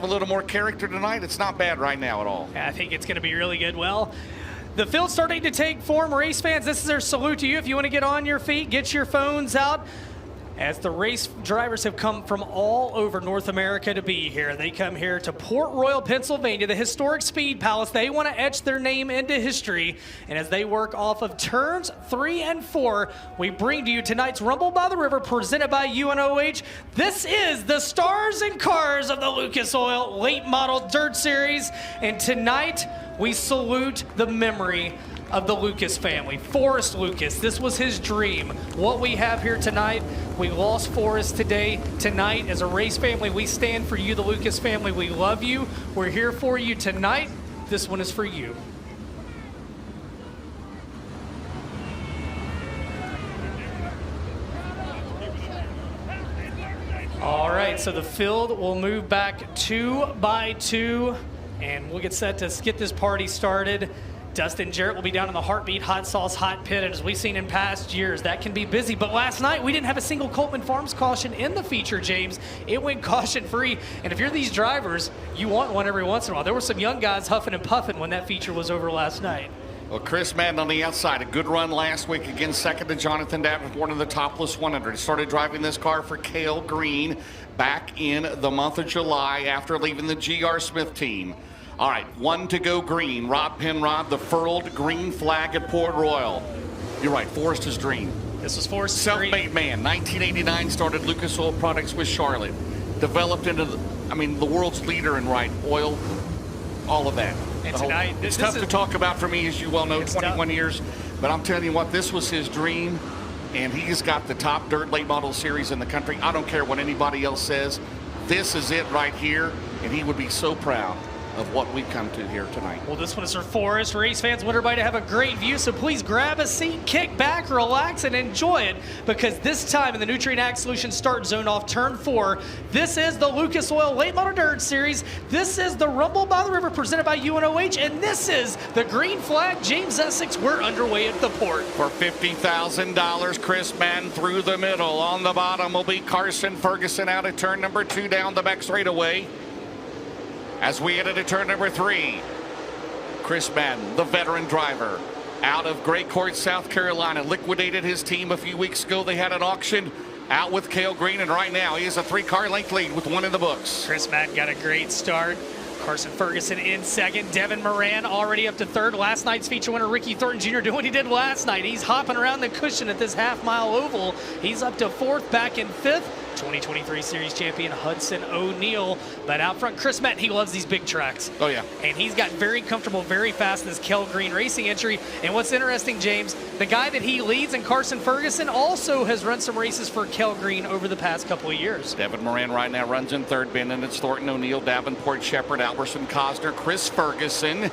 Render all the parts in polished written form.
A little more character tonight. It's not bad right now at all. I think it's going to be really good. Well, the field's starting to take form. Race fans, this is our salute to you. If you want to get on your feet, get your phones out. As the race drivers have come from all over North America to be here. They come here to Port Royal, Pennsylvania, the historic Speed Palace. They want to etch their name into history. And as they work off of turns 3 and 4, we bring to you tonight's Rumble by the River presented by UNOH. This is the stars and cars of the Lucas Oil Late Model Dirt Series. And tonight, we salute the memory of the Lucas family. Forrest Lucas, this was his dream. What we have here tonight, we lost Forrest today. Tonight, as a race family, we stand for you, the Lucas family. We love you. We're here for you tonight. This one is for you. All right, so the field will move back 2 by 2, and we'll get set to get this party started. Dustin Jarrett will be down in the Heartbeat Hot Sauce Hot Pit, and as we've seen in past years, that can be busy. But last night, we didn't have a single Coltman Farms caution in the feature, James. It went caution-free, and if you're these drivers, you want one every once in a while. There were some young guys huffing and puffing when that feature was over last night. Well, Chris Madden on the outside, a good run last week, again second to Jonathan Davenport in the topless 100. He started driving this car for Cale Green back in the month of July after leaving the G.R. Smith team. All right, 1 to go green. Rob Penrod, the furled green flag at Port Royal. You're right, Forrest's dream. This was Forrest's dream. Self-made man, 1989, started Lucas Oil Products with Charlotte. Developed into, the world's leader in oil, all of that. And tonight, it's tough to talk about for me, as you well know, 21 years. But I'm telling you what, this was his dream, and he's got the top dirt late model series in the country. I don't care what anybody else says. This is it right here, and he would be so proud of what we've come to here tonight. Well, this one is for Forrest. Race fans want everybody to have a great view, so please grab a seat, kick back, relax, and enjoy it, because this time in the Nutrient Ag Solutions start zone off turn 4, this is the Lucas Oil Late Model Dirt Series. This is the Rumble by the River presented by UNOH, and this is the green flag. James Essex, we're underway at the port. For $50,000, Chris Madden through the middle. On the bottom will be Carson Ferguson out at turn number 2 down the back straightaway. As we head into turn number 3, Chris Madden, the veteran driver, out of Great Court, South Carolina, liquidated his team a few weeks ago. They had an auction out with Cale Green, and right now he has a 3-car length lead with 1 in the books. Chris Madden got a great start. Carson Ferguson in second. Devin Moran already up to third. Last night's feature winner, Ricky Thornton Jr., doing what he did last night. He's hopping around the cushion at this half-mile oval. He's up to 4th, back in 5th. 2023 Series champion Hudson O'Neal. But out front, Chris Madden, he loves these big tracks. Oh, yeah. And he's got very comfortable, very fast in this Cale Green racing entry. And what's interesting, James, the guy that he leads in Carson Ferguson also has run some races for Cale Green over the past couple of years. Devin Moran right now runs in third. Ben, and it's Thornton O'Neal, Davenport, Shepard, Alberson, Cosner, Chris Ferguson.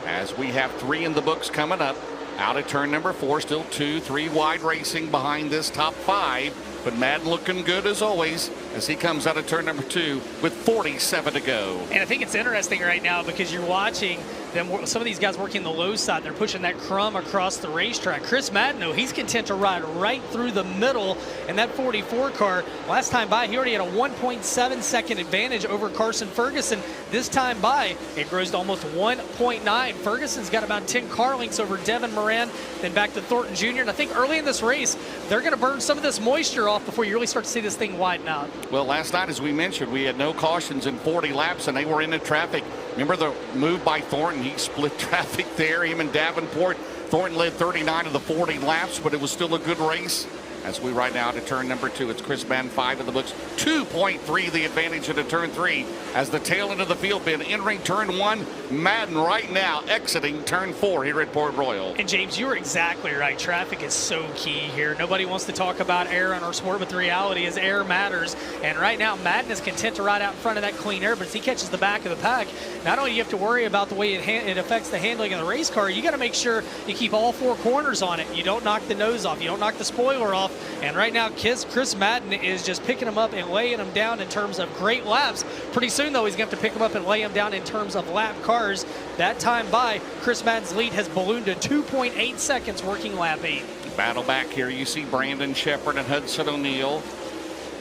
As we have 3 in the books coming up. Out at turn number 4, still 2, 3 wide racing behind this top 5. But Madden looking good as always as he comes out of turn number 2 with 47 to go. And I think it's interesting right now because you're watching them, some of these guys working the low side. They're pushing that crumb across the racetrack. Chris Madden, though, he's content to ride right through the middle. And that 44 car, last time by, he already had a 1.7 second advantage over Carson Ferguson. This time by, it grows to almost 1.9. Ferguson's got about 10 car lengths over Devin Moran, then back to Thornton Jr. And I think early in this race, they're going to burn some of this moisture off before you really start to see this thing widen out. Well, last night, as we mentioned, we had no cautions in 40 laps, and they were into traffic. Remember the move by Thornton? He split traffic there, him and Davenport. Thornton led 39 of the 40 laps, but it was still a good race. As we ride now to turn number 2, it's Chris Madden, 5 in the books, 2.3 the advantage into turn 3. As the tail end of the field been entering turn 1, Madden right now exiting turn 4 here at Port Royal. And James, you're exactly right. Traffic is so key here. Nobody wants to talk about air in our sport, but the reality is air matters. And right now, Madden is content to ride out in front of that clean air, but as he catches the back of the pack, not only do you have to worry about the way it affects the handling of the race car, you got to make sure you keep all 4 corners on it. You don't knock the nose off. You don't knock the spoiler off. And right now, Chris Madden is just picking him up and laying him down in terms of great laps. Pretty soon, though, he's going to have to pick him up and lay him down in terms of lap cars. That time by, Chris Madden's lead has ballooned to 2.8 seconds working lap 8. Battle back here. You see Brandon Shepard and Hudson O'Neal.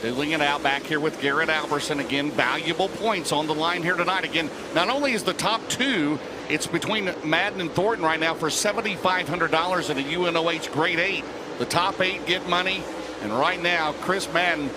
Dueling it out back here with Garrett Alberson. Again, valuable points on the line here tonight. Again, not only is the top two, it's between Madden and Thornton right now for $7,500 in a UNOH Grade 8. The top 8 get money. And right now, Chris Madden,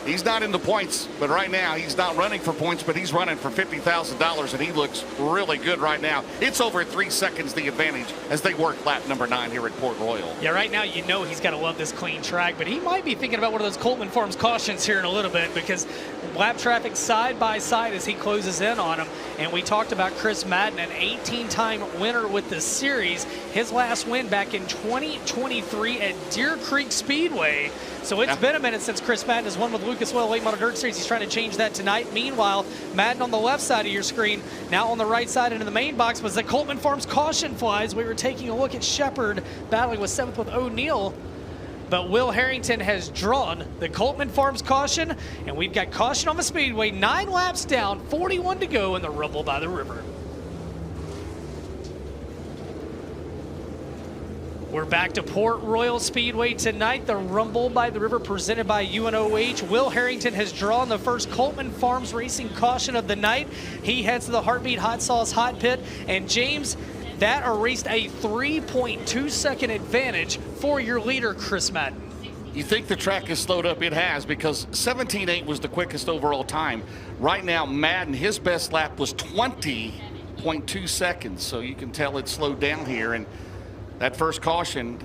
he's not in the points, but right now he's not running for points, but he's running for $50,000, and he looks really good right now. It's over 3 seconds the advantage as they work lap number 9 here at Port Royal. Yeah, right now you know he's got to love this clean track, but he might be thinking about one of those Coleman Farms cautions here in a little bit, because lap traffic side by side as he closes in on him. And we talked about Chris Madden, an 18-time winner with the series. His last win back in 2023 at Deer Creek Speedway. So it's been a minute since Chris Madden has won with Lucas Oil Late Model Dirt Series. He's trying to change that tonight. Meanwhile, Madden on the left side of your screen, now on the right side into the main box was the Coleman Farms caution flies. We were taking a look at Shepard battling with 7th with O'Neill. But Will Harrington has drawn the Coleman Farms caution, and we've got caution on the speedway, 9 laps down, 41 to go in the Rumble by the River. We're back to Port Royal Speedway tonight. The Rumble by the River presented by UNOH. Will Harrington has drawn the first Coleman Farms Racing caution of the night. He heads to the Heartbeat Hot Sauce Hot Pit. And James, that erased a 3.2-second advantage for your leader, Chris Madden. You think the track has slowed up? It has, because 17.8 was the quickest overall time. Right now, Madden, his best lap was 20.2 seconds. So you can tell it slowed down here. And that first caution,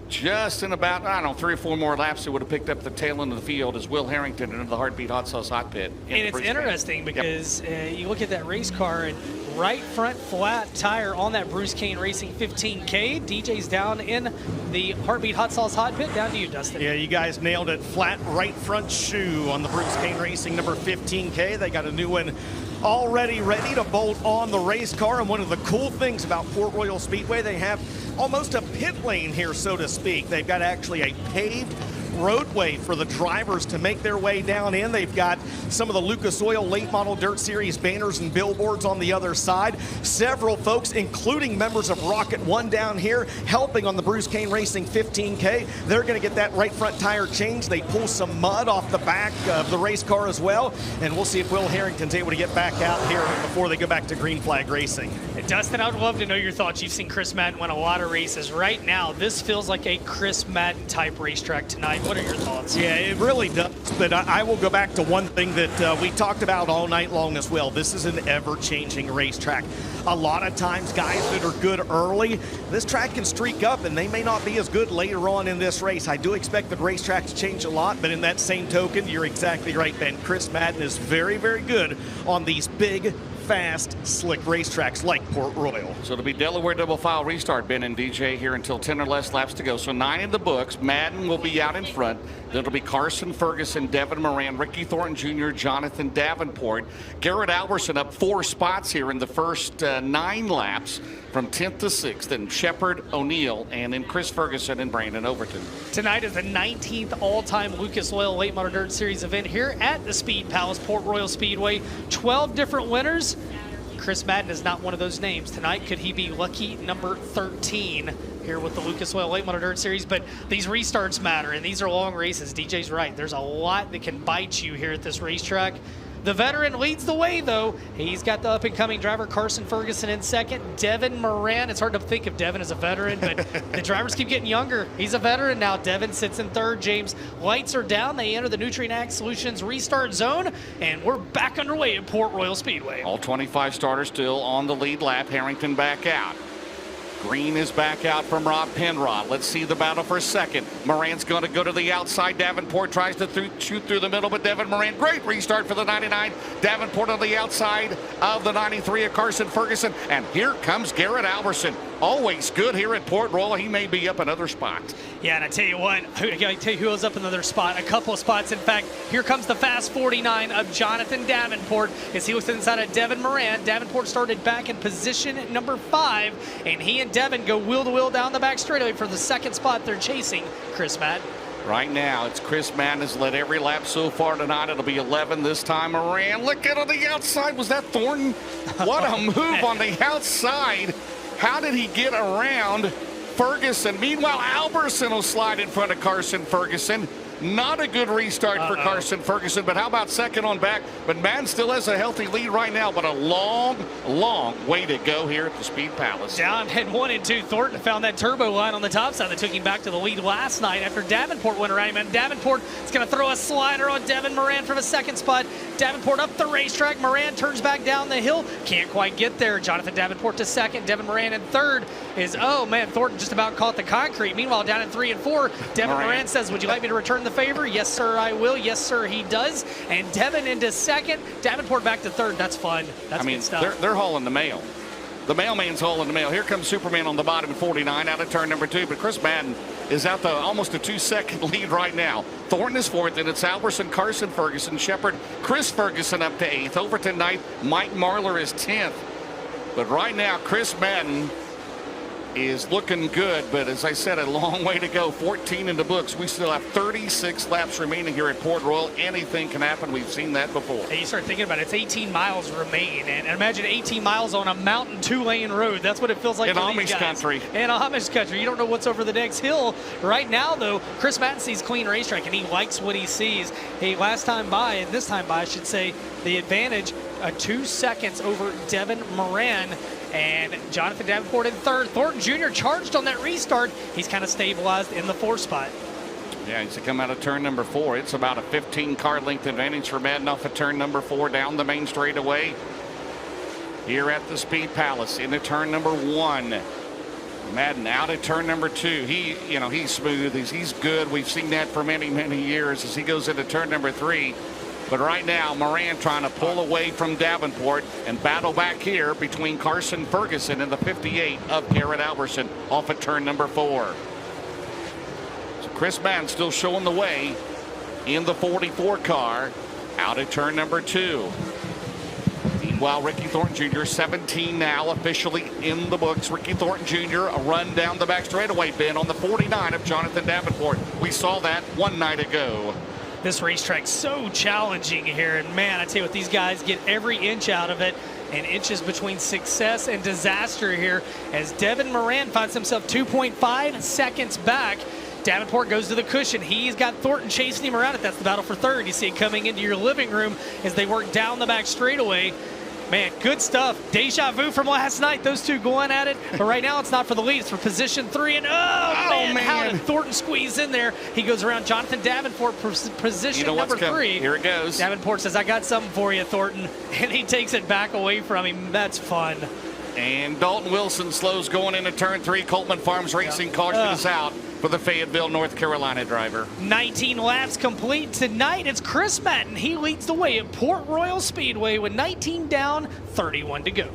just in about, I don't know, 3 or 4 more laps, it would have picked up the tail end of the field as Will Harrington into the Heartbeat Hot Sauce Hot Pit. And it's interesting because you look at that race car, and right front flat tire on that Bruce Kane Racing 15K. DJ's down in the Heartbeat Hot Sauce Hot Pit. Down to you, Dustin. Yeah, you guys nailed it. Flat right front shoe on the Bruce Kane Racing number 15K. They got a new one already ready to bolt on the race car. And one of the cool things about Port Royal Speedway, they have almost a pit lane here, so to speak. They've got actually a paved roadway for the drivers to make their way down in. They've got some of the Lucas Oil Late Model Dirt Series banners and billboards on the other side. Several folks, including members of Rocket One down here, helping on the Bruce Kane Racing 15K. They're going to get that right front tire changed. They pull some mud off the back of the race car as well. And we'll see if Will Harrington's able to get back out here before they go back to green flag racing. Dustin, I would love to know your thoughts. You've seen Chris Madden win a lot of races. Right now, this feels like a Chris Madden type racetrack tonight. What are your thoughts? Yeah, it really does. But I will go back to one thing that we talked about all night long as well. This is an ever-changing racetrack. A lot of times, guys that are good early, this track can streak up, and they may not be as good later on in this race. I do expect the racetrack to change a lot, but in that same token, you're exactly right, Ben. Chris Madden is very, very good on these big, fast, slick racetracks like Port Royal. So it'll be Delaware double file restart, Ben and DJ, here until 10 or less laps to go. So 9 in the books. Madden will be out in front. Then it'll be Carson Ferguson, Devin Moran, Ricky Thornton Jr., Jonathan Davenport. Garrett Alberson up 4 spots here in the first 9 laps from 10th to 6th. And Shepard, O'Neill, and then Chris Ferguson and Brandon Overton. Tonight is the 19th all-time Lucas Oil Late Model Dirt Series event here at the Speed Palace Port Royal Speedway. 12 different winners. Chris Madden is not one of those names. Tonight, could he be lucky number 13 here with the Lucas Oil Late Model Dirt Series? But these restarts matter, and these are long races. DJ's right. There's a lot that can bite you here at this racetrack. The veteran leads the way, though. He's got the up-and-coming driver, Carson Ferguson, in second. Devin Moran. It's hard to think of Devin as a veteran, but the drivers keep getting younger. He's a veteran now. Devin sits in third. James, lights are down. They enter the Nutrient Ag Solutions restart zone, and we're back underway at Port Royal Speedway. All 25 starters still on the lead lap. Harrington back out. Green is back out from Rob Penrod. Let's see the battle for a second. Moran's going to go to the outside. Davenport tries to shoot through the middle, but Devin Moran, great restart for the 99. Davenport on the outside of the 93 of Carson Ferguson. And here comes Garrett Alberson. Always good here at Port Royal. He may be up another spot. Yeah, and I tell you what, I tell you who was up another spot, a couple of spots. In fact, here comes the fast 49 of Jonathan Davenport as he was inside of Devin Moran. Davenport started back in position at number 5, and he and Devin go wheel-to-wheel down the back straightaway for the second spot. They're chasing Chris Madden. Right now, it's Chris Madden has led every lap so far tonight. It'll be 11 this time around. Look at on the outside. Was that Thornton? What a move on the outside. How did he get around Ferguson? Meanwhile, Alberson will slide in front of Carson Ferguson. Not a good restart for Carson Ferguson, but how about second on back? But Madden still has a healthy lead right now, but a long, long way to go here at the Speed Palace. Down at 1 and 2. Thornton found that turbo line on the top side that took him back to the lead last night after Davenport went around him. And Davenport is going to throw a slider on Devin Moran for the second spot. Davenport up the racetrack. Moran turns back down the hill. Can't quite get there. Jonathan Davenport to second. Devin Moran in third is, oh man, Thornton just about caught the concrete. Meanwhile, down in 3 and 4, Devin Moran says, would you like me to return the favor? Yes, sir, I will. Yes, sir, he does. And Devin into second. Davenport back to third. That's fun. That's good stuff. They're hauling the mail. The mailman's hauling the mail. Here comes Superman on the bottom at 49 out of turn number 2. But Chris Madden is out to almost a 2-second lead right now. Thornton is fourth, and it's Alberson, Carson Ferguson, Shepard, Chris Ferguson up to 8th. Overton 9th. Mike Marlar is 10th. But right now, Chris Madden is looking good, but as I said, a long way to go. 14 in the books. We still have 36 laps remaining here at Port Royal. Anything can happen. We've seen that before. Hey, you start thinking about it. It's 18 miles remain, and imagine 18 miles on a mountain 2-lane road. That's what it feels like in for Amish these guys. country. In Amish country. You don't know what's over the next hill. Right now, though, Chris Madden sees clean racetrack, and he likes what he sees. Hey, last time by, and this time by, I should say, the advantage, 2 seconds over Devin Moran. And Jonathan Davenport in third. Thornton Jr. charged on that restart. He's kind of stabilized in the 4th spot. Yeah, he's to come out of turn number 4. It's about a 15-car length advantage for Madden off of turn number 4 down the main straightaway here at the Speed Palace into turn number 1. Madden out at turn number 2. He's smooth. He's good. We've seen that for many, many years as he goes into turn number 3. But right now, Moran trying to pull away from Davenport and battle back here between Carson Ferguson and the 58 of Garrett Alberson off at turn number 4. So Chris Madden still showing the way in the 44 car out at turn number 2. Meanwhile, Ricky Thornton Jr. 17 now officially in the books. Ricky Thornton Jr. a run down the back straightaway bin on the 49 of Jonathan Davenport. We saw that one night ago. This racetrack's so challenging here, and man, I tell you what, these guys get every inch out of it, and inches between success and disaster here as Devin Moran finds himself 2.5 seconds back. Davenport goes to the cushion. He's got Thornton chasing him around it. That's the battle for third. You see it coming into your living room as they work down the back straightaway. Man, good stuff. Deja vu from last night. Those two going at it. But right now, it's not for the lead. It's for position 3. And man, how did Thornton squeeze in there? He goes around Jonathan Davenport for position number 3. Here it goes. Davenport says, I got something for you, Thornton. And he takes it back away from him. That's fun. And Dalton Wilson slows going into turn 3. Coleman Farms Racing caution is out for the Fayetteville, North Carolina driver. 19 laps complete tonight. It's Chris Madden. He leads the way at Port Royal Speedway with 19 down, 31 to go.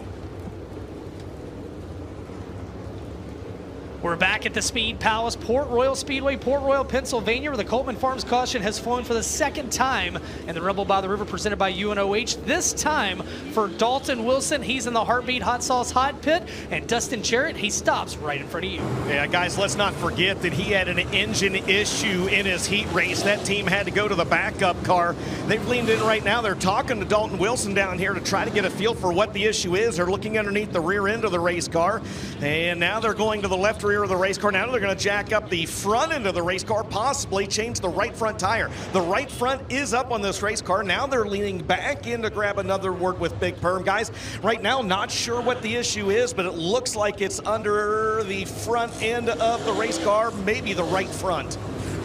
We're back at the Speed Palace, Port Royal Speedway, Port Royal, Pennsylvania, where the Coleman Farms caution has flown for the 2nd time in the Rebel by the River presented by UNOH. This time for Dalton Wilson. He's in the Heartbeat Hot Sauce Hot Pit, and Dustin Jarrett, he stops right in front of you. Yeah, guys, let's not forget that he had an engine issue in his heat race. That team had to go to the backup car. They've leaned in right now. They're talking to Dalton Wilson down here to try to get a feel for what the issue is. They're looking underneath the rear end of the race car, and now they're going to the left rear of the race car. Now they're going to jack up the front end of the race car, possibly change the right front tire. The right front is up on this race car. Now they're leaning back in to grab another word with Big Perm. Guys, right now, not sure what the issue is, but it looks like it's under the front end of the race car, maybe the right front.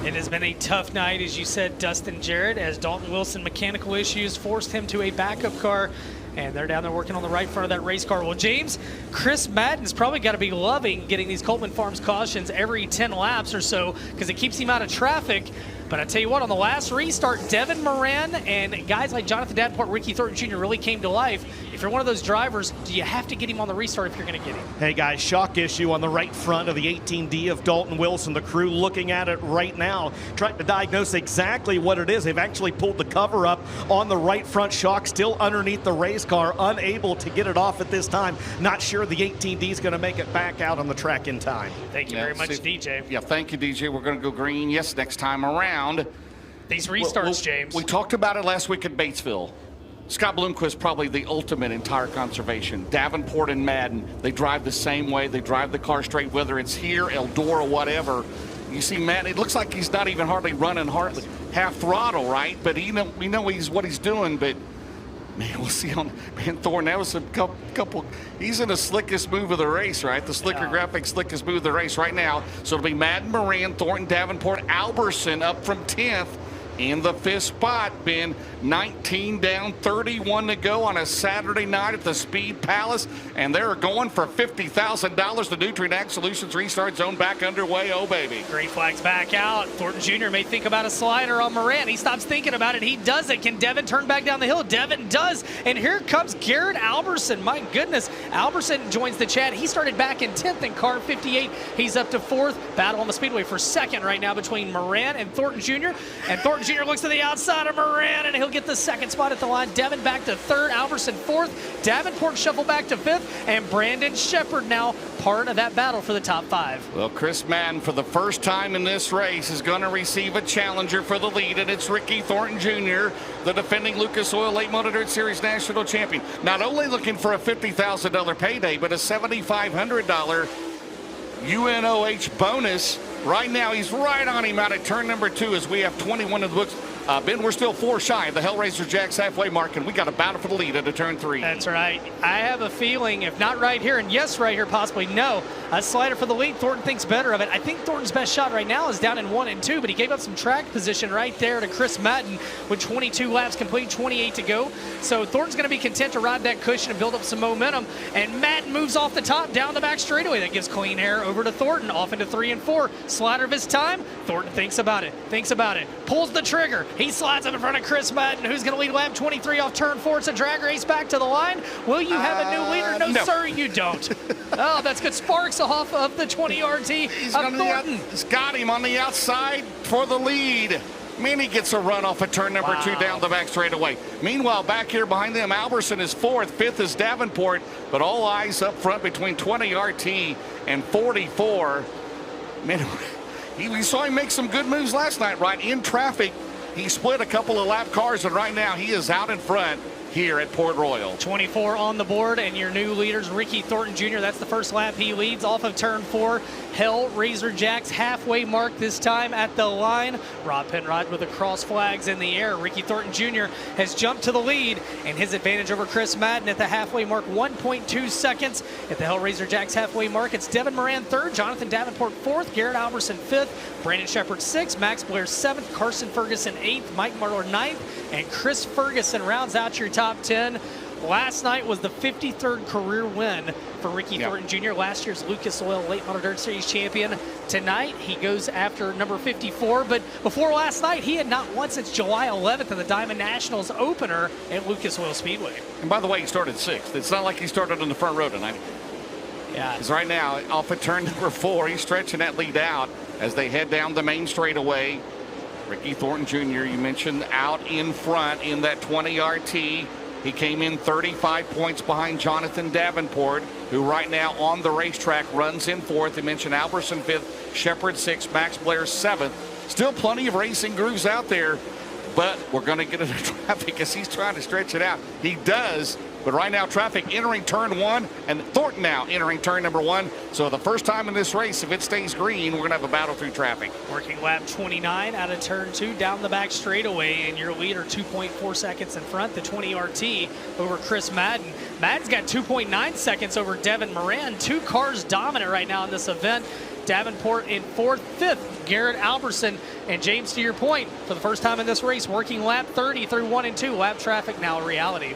It has been a tough night, as you said, Dustin Jarrett, as Dalton Wilson mechanical issues forced him to a backup car. And they're down there working on the right front of that race car. Well, James, Chris Madden's probably got to be loving getting these Coleman Farms cautions every 10 laps or so because it keeps him out of traffic. But I tell you what, on the last restart, Devin Moran and guys like Jonathan Davenport, Ricky Thornton Jr. really came to life. If you're one of those drivers, do you have to get him on the restart if you're going to get him? Hey, guys, shock issue on the right front of the 18D of Dalton Wilson. The crew looking at it right now, trying to diagnose exactly what it is. They've actually pulled the cover up on the right front shock, still underneath the race car, unable to get it off at this time. Not sure the 18D is going to make it back out on the track in time. Thank you very much, DJ. Yeah, thank you, DJ. We're going to go green, yes, next time around. These restarts, James. We talked about it last week at Batesville. Scott Bloomquist, probably the ultimate in tire conservation. Davenport and Madden, they drive the same way. They drive the car straight, whether it's here, Eldora, whatever. You see Matt, it looks like he's not even hardly running hardly half throttle, right? But we know what he's doing, but man, we'll see on Thornton. That was a couple. He's in the slickest move of the race, right? The slicker graphic, slickest move of the race right now. So it'll be Madden, Moran, Thornton, Davenport, Alberson up from 10th. In the 5th spot, Ben, 19 down, 31 to go on a Saturday night at the Speed Palace, and they're going for $50,000. The Nutrient Ag Solutions restart zone back underway. Oh, baby. Great flags back out. Thornton Jr. may think about a slider on Moran. He stops thinking about it. He does it. Can Devin turn back down the hill? Devin does. And here comes Garrett Alberson. My goodness. Alberson joins the chat. He started back in 10th in car 58. He's up to 4th. Battle on the Speedway for 2nd right now between Moran and Thornton Jr. And Thornton Jr. looks to the outside of Moran, and he'll get the 2nd spot at the line. Devin back to 3rd. Alberson 4th. Davenport shuffle back to 5th. And Brandon Shepard now part of that battle for the top 5. Well, Chris Madden, for the first time in this race, is going to receive a challenger for the lead, and it's Ricky Thornton Jr., the defending Lucas Oil Late Model Dirt Series national champion. Not only looking for a $50,000 payday, but a $7,500 UNOH bonus. Right now, he's right on him out at turn number 2 as we have 21 in the books. Ben, we're still 4 shy of the Hellraiser Jacks halfway mark, and we got a battle for the lead at a turn 3. That's right. I have a feeling, if not right here, and yes, right here, possibly no, a slider for the lead. Thornton thinks better of it. I think Thornton's best shot right now is down in 1 and 2, but he gave up some track position right there to Chris Madden with 22 laps complete, 28 to go. So Thornton's going to be content to ride that cushion and build up some momentum. And Madden moves off the top down the back straightaway. That gives clean air over to Thornton, off into 3 and 4. Slider of his time. Thornton thinks about it, pulls the trigger. He slides up in front of Chris Madden, who's going to lead lap 23 off turn 4. It's a drag race back to the line. Will you have a new leader? No, sir, you don't. Oh, that's good. Sparks off of the 20 RT of Thornton. He's got him on the outside for the lead. Minnie gets a run off of turn number 2 down the back straightaway. Meanwhile, back here behind them, Alberson is 4th. 5th is Davenport. But all eyes up front between 20 RT and 44. Man, we saw him make some good moves last night, right? In traffic, he split a couple of lap cars, and right now he is out in front here at Port Royal. 24 on the board, and your new leaders, Ricky Thornton Jr. That's the first lap he leads off of turn 4. Hellraiser Jacks halfway mark this time at the line. Rob Penrod with the cross flags in the air. Ricky Thornton Jr. has jumped to the lead, and his advantage over Chris Madden at the halfway mark, 1.2 seconds. At the Hellraiser Jacks halfway mark, it's Devin Moran 3rd, Jonathan Davenport 4th, Garrett Alberson 5th, Brandon Shepard 6th, Max Blair 7th, Carson Ferguson 8th, Mike Marler 9th, and Chris Ferguson rounds out your top 10. Last night was the 53rd career win for Ricky Thornton Jr., last year's Lucas Oil Late Model Dirt Series champion. Tonight, he goes after number 54, but before last night, he had not won since July 11th in the Diamond Nationals opener at Lucas Oil Speedway. And by the way, he started 6th. It's not like he started on the front row tonight. Yeah. Because right now, off of turn number 4, he's stretching that lead out as they head down the main straightaway. Ricky Thornton Jr., you mentioned, out in front in that 20 RT. He came in 35 points behind Jonathan Davenport, who right now on the racetrack runs in 4th. You mentioned Alberson 5th, Shepard 6th, Max Blair 7th. Still plenty of racing grooves out there, but we're going to get into traffic as he's trying to stretch it out. He does. But right now, traffic entering turn 1, and Thornton now entering turn number 1. So the first time in this race, if it stays green, we're going to have a battle through traffic. Working lap 29 out of turn 2 down the back straightaway, and your leader 2.4 seconds in front, the 20 RT over Chris Madden. Madden's got 2.9 seconds over Devin Moran. 2 cars dominant right now in this event. Davenport in 4th, 5th, Garrett Alberson. And James, to your point, for the first time in this race, working lap 30 through 1 and 2. Lap traffic now a reality.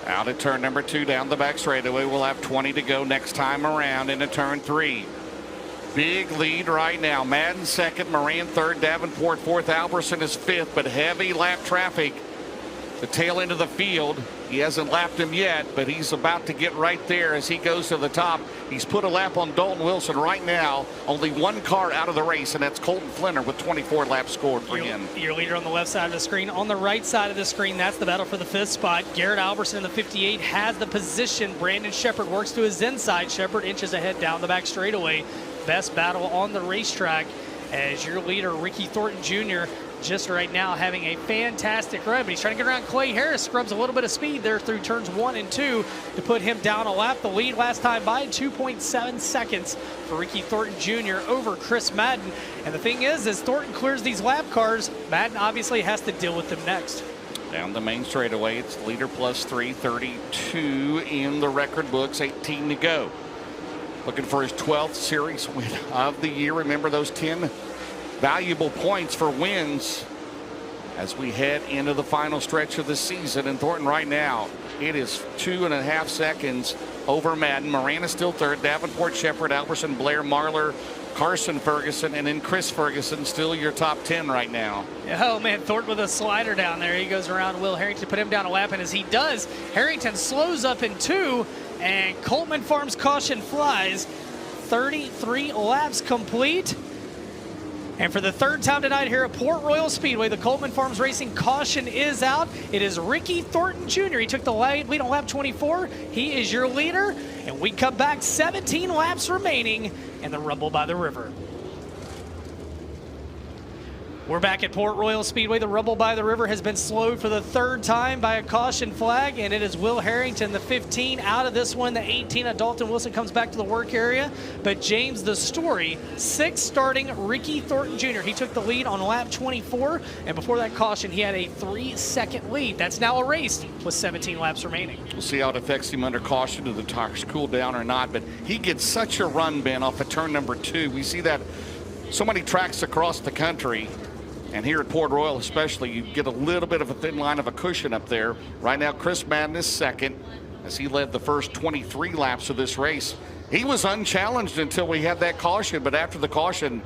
Out at turn number 2 down the back straightaway. We'll have 20 to go next time around into turn 3. Big lead right now. Madden 2nd, Moran 3rd, Davenport 4th, Alberson is 5th, but heavy lap traffic. The tail end of the field. He hasn't lapped him yet, but he's about to get right there as he goes to the top. He's put a lap on Dalton Wilson right now. Only 1 car out of the race, and that's Colton Flinner with 24 laps scored for him. Your leader on the left side of the screen. On the right side of the screen, that's the battle for the 5th spot. Garrett Alberson in the 58 has the position. Brandon Shepard works to his inside. Shepard inches ahead down the back straightaway. Best battle on the racetrack as your leader, Ricky Thornton Jr., just right now having a fantastic run, but he's trying to get around Clay Harris, scrubs a little bit of speed there through turns 1 and 2 to put him down a lap. The lead last time by 2.7 seconds for Ricky Thornton Jr. over Chris Madden. And the thing is, as Thornton clears these lap cars, Madden obviously has to deal with them next. Down the main straightaway, it's leader plus 3, 32 in the record books, 18 to go. Looking for his 12th series win of the year. Remember those 10 valuable points for wins as we head into the final stretch of the season. And Thornton right now, it is 2.5 seconds over Madden. Moran is still third. Davenport, Shepard, Alberson, Blair, Marlar, Carson Ferguson, and then Chris Ferguson, still your top 10 right now. Oh man, Thornton with a slider down there. He goes around Will Harrington to put him down a lap, and as he does, Harrington slows up in 2, and Coleman Farms caution flies. 33 laps complete. And for the third time tonight here at Port Royal Speedway, the Coleman Farms Racing caution is out. It is Ricky Thornton Jr. He took the lead on lap 24. He is your leader. And we come back, 17 laps remaining in the Rumble by the River. We're back at Port Royal Speedway. The Rumble by the River has been slowed for the third time by a caution flag, and it is Will Harrington, the 15, out of this one. The 18, Dalton Wilson, comes back to the work area. But James, the story, 6 starting Ricky Thornton Jr. He took the lead on lap 24, and before that caution, he had a 3-second lead. That's now erased with 17 laps remaining. We'll see how it affects him under caution. Do the tires cool down or not? But he gets such a run, Ben, off of turn number 2. We see that so many tracks across the country. And here at Port Royal especially, you get a little bit of a thin line of a cushion up there. Right now, Chris Madden is second as he led the first 23 laps of this race. He was unchallenged until we had that caution, but after the caution,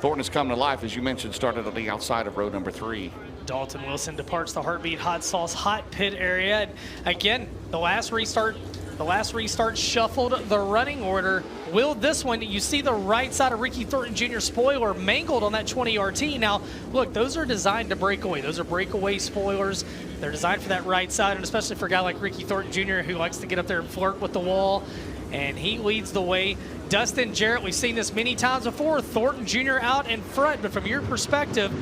Thornton has come to life, as you mentioned, started on the outside of row number 3. Dalton Wilson departs the Heartbeat Hot Sauce hot pit area. And again, the last restart shuffled the running order. Will this one, you see the right side of Ricky Thornton Jr. spoiler mangled on that 20 RT. Now, look, those are designed to break away. Those are breakaway spoilers. They're designed for that right side, and especially for a guy like Ricky Thornton Jr. who likes to get up there and flirt with the wall. And he leads the way. Dustin Jarrett, we've seen this many times before. Thornton Jr. out in front, but from your perspective,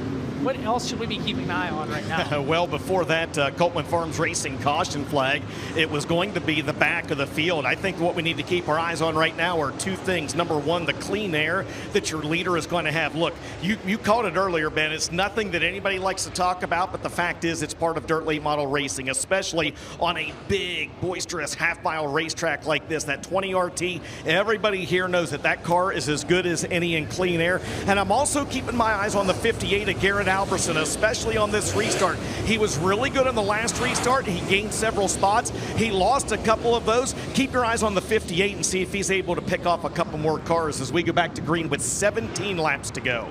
what else should we be keeping an eye on right now? Well, before that Coleman Farms Racing caution flag, it was going to be the back of the field. I think what we need to keep our eyes on right now are 2 things. Number 1, the clean air that your leader is going to have. Look, you called it earlier, Ben. It's nothing that anybody likes to talk about, but the fact is it's part of dirt late model racing, especially on a big, boisterous half-mile racetrack like this. That 20 RT, everybody here knows that that car is as good as any in clean air. And I'm also keeping my eyes on the 58 of Garrett Alberson, especially on this restart. He was really good on the last restart. He gained several spots. He lost a couple of those. Keep your eyes on the 58 and see if he's able to pick off a couple more cars as we go back to green with 17 laps to go.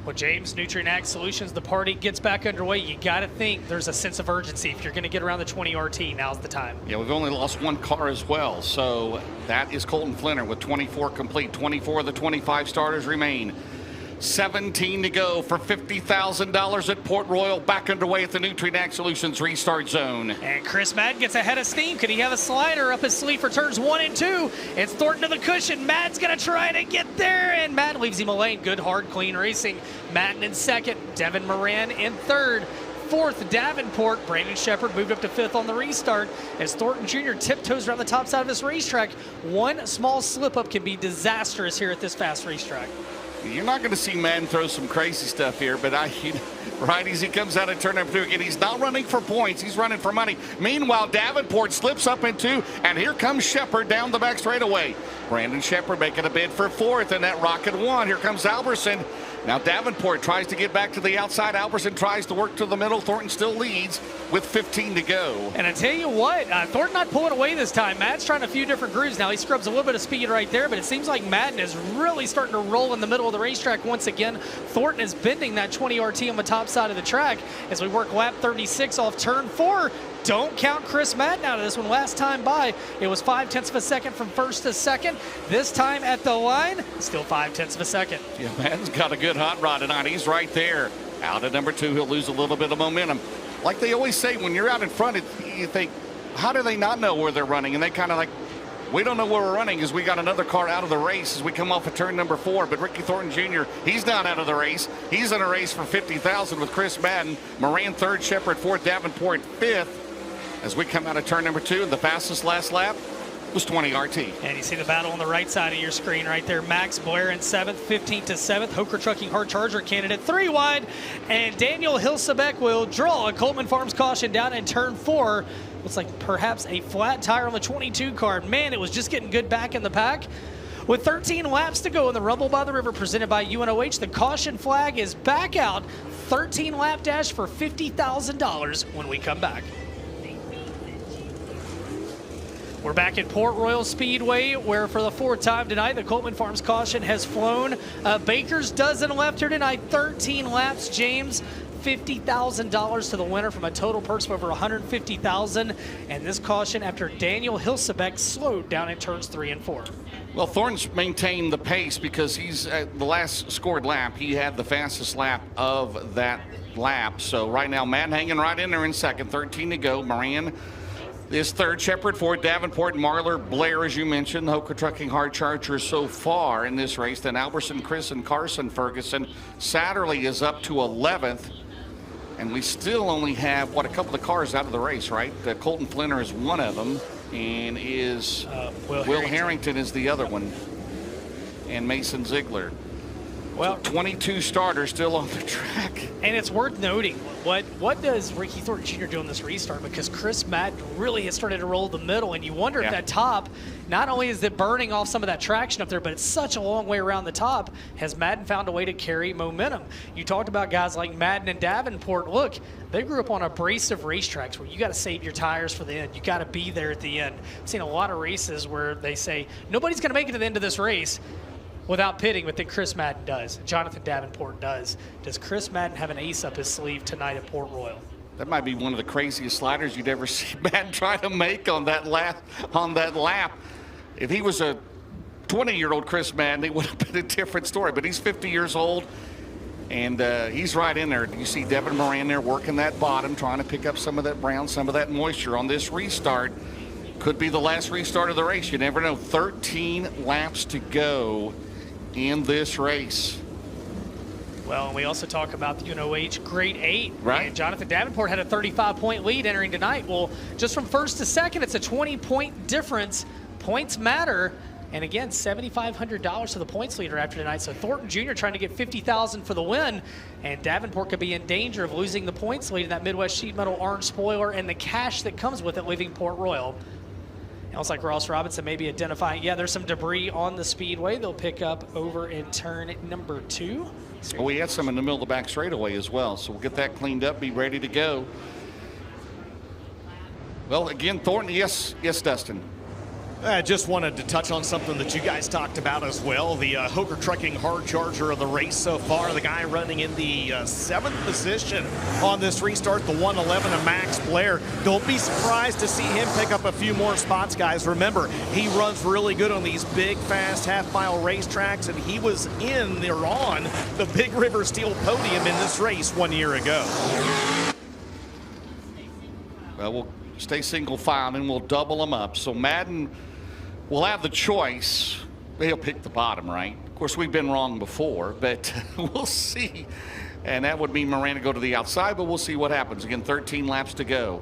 Well, James, Nutrient Ag Solutions, the party gets back underway. You got to think there's a sense of urgency. If you're going to get around the 20 RT, now's the time. Yeah, we've only lost 1 car as well. So that is Colton Flinner with 24 complete. 24 of the 25 starters remain. 17 to go for $50,000 at Port Royal. Back underway at the Nutrient Ag Solutions restart zone. And Chris Madden gets ahead of steam. Could he have a slider up his sleeve for turns 1 and 2? It's Thornton to the cushion. Madden's going to try to get there, and Madden leaves him a lane. Good, hard, clean racing. Madden in second. Devin Moran in third. Fourth, Davenport. Brandon Shepard moved up to 5th on the restart as Thornton Jr. tiptoes around the top side of this racetrack. One small slip-up can be disastrous here at this fast racetrack. You're not going to see Madden throw some crazy stuff here, but right as he comes out of turn number 2 again, he's not running for points, he's running for money. Meanwhile, Davenport slips up in 2, and here comes Shepard down the back straightaway. Brandon Shepard making a bid for 4th in that Rocket 1. Here comes Alberson. Now Davenport tries to get back to the outside. Alberson tries to work to the middle. Thornton still leads with 15 to go. And I tell you what, Thornton not pulling away this time. Matt's trying a few different grooves now. He scrubs a little bit of speed right there, but it seems like Madden is really starting to roll in the middle of the racetrack once again. Thornton is bending that 20 RT on the top side of the track as we work lap 36 off turn 4. Don't count Chris Madden out of this one. Last time by, it was 0.5 of a second from first to second. This time at the line, still 0.5 of a second. Yeah, Madden's got a good hot rod tonight. He's right there. Out at number 2, he'll lose a little bit of momentum. Like they always say, when you're out in front, you think, how do they not know where they're running? And they kind of like We don't know where we're running as we got another car out of the race as we come off of turn number 4. But Ricky Thornton Jr., he's not out of the race. He's in a race for $50,000 with Chris Madden. Moran third, Shepard fourth, Davenport fifth. As we come out of turn number 2, and the fastest last lap was 20 RT. And you see the battle on the right side of your screen right there. Max Blair in 7th, 15th to 7th. Hoker Trucking Hard Charger candidate 3 wide. And Daniel Hilsebeck will draw a Coleman Farms caution down in turn 4. Looks like perhaps a flat tire on the 22 car. Man, it was just getting good back in the pack. With 13 laps to go in the Rumble by the River presented by UNOH, the caution flag is back out. 13 lap dash for $50,000 when we come back. We're back at Port Royal Speedway, where for the 4th time tonight, the Coleman Farms caution has flown. Baker's dozen left here tonight, 13 laps. James, $50,000 to the winner from a total purse of over $150,000. And this caution after Daniel Hilsebeck slowed down in turns 3 and 4. Well, Thornton's maintained the pace because he's at the last scored lap. He had the fastest lap of that lap. So right now, Madden hanging right in there in second, 13 to go. Moran is third, Shepard fourth, Davenport, Marlar, Blair, as you mentioned, Hoker Trucking Hard Charger so far in this race. Then Alberson, Chris, and Carson Ferguson. Satterley is up to 11th. And we still only have, what, a couple of cars out of the race, right? Colton Flinner is one of them, and is Will Harrington is the other one, and Mason Ziegler. Well, so 22 starters still on the track. And it's worth noting, what does Ricky Thornton Jr. do on this restart? Because Chris Madden really has started to roll the middle, and you wonder if that top, not only is it burning off some of that traction up there, but it's such a long way around the top. Has Madden found a way to carry momentum? You talked about guys like Madden and Davenport. Look, they grew up on abrasive racetracks where you got to save your tires for the end. You got to be there at the end. I've seen a lot of races where they say, nobody's going to make it to the end of this race without pitting, but then Chris Madden does. Jonathan Davenport does. Does Chris Madden have an ace up his sleeve tonight at Port Royal? That might be one of the craziest sliders you'd ever see Madden try to make on that lap. If he was a 20-year-old Chris Madden, it would have been a different story. But he's 50 years old, and he's right in there. You see Devin Moran there working that bottom, trying to pick up some of that brown, some of that moisture on this restart. Could be the last restart of the race. You never know. 13 laps to go in this race. Well, and we also talk about the UNOH Grade 8. Right. And Jonathan Davenport had a 35-point lead entering tonight. Well, just from first to second, it's a 20-point difference. Points matter. And again, $7,500 to the points leader after tonight. So Thornton Jr. trying to get $50,000 for the win. And Davenport could be in danger of losing the points lead in that Midwest Sheet Metal orange spoiler and the cash that comes with it leaving Port Royal. It looks like Ross Robinson may be identifying. Yeah, there's some debris on the speedway. They'll pick up over in turn number 2. Well, we had some in the middle of the back straightaway as well. So we'll get that cleaned up, be ready to go. Well, again, Thornton, yes, Dustin. I just wanted to touch on something that you guys talked about as well. The Hoker Trucking Hard Charger of the race so far. The guy running in the 7th position on this restart, the 111 of Max Blair. Don't be surprised to see him pick up a few more spots, guys. Remember, he runs really good on these big, fast half-mile racetracks, and he was in or on the Big River Steel podium in this race 1 year ago. Well, we'll stay single file and we'll double them up. So Madden will have the choice. He'll pick the bottom, right? Of course, we've been wrong before, but we'll see. And that would mean Moran to go to the outside, but we'll see what happens. Again, 13 laps to go.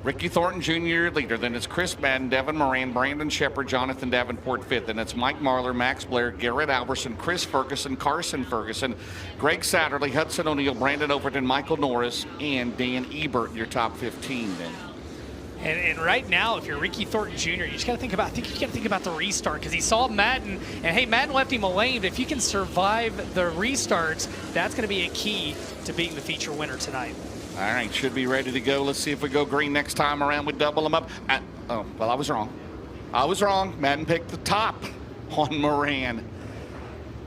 Ricky Thornton Jr. leader. Then it's Chris Madden, Devin Moran, Brandon Shepard, Jonathan Davenport fifth. And it's Mike Marlar, Max Blair, Garrett Alberson, Chris Ferguson, Carson Ferguson, Greg Satterley, Hudson O'Neill, Brandon Overton, Michael Norris, and Dan Ebert, your top 15 then. And right now, if you're Ricky Thornton Jr., you just got to think about. I think you got to think about the restart because he saw Madden, and hey, Madden left him a lane. But if you can survive the restarts, that's going to be a key to being the feature winner tonight. All right, should be ready to go. Let's see if we go green next time around. We double them up. Well, I was wrong. Madden picked the top on Moran.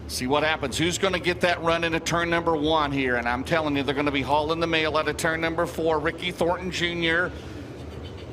See what happens. Who's going to get that run into turn number 1 here? And I'm telling you, they're going to be hauling the mail out of turn number 4. Ricky Thornton Jr.,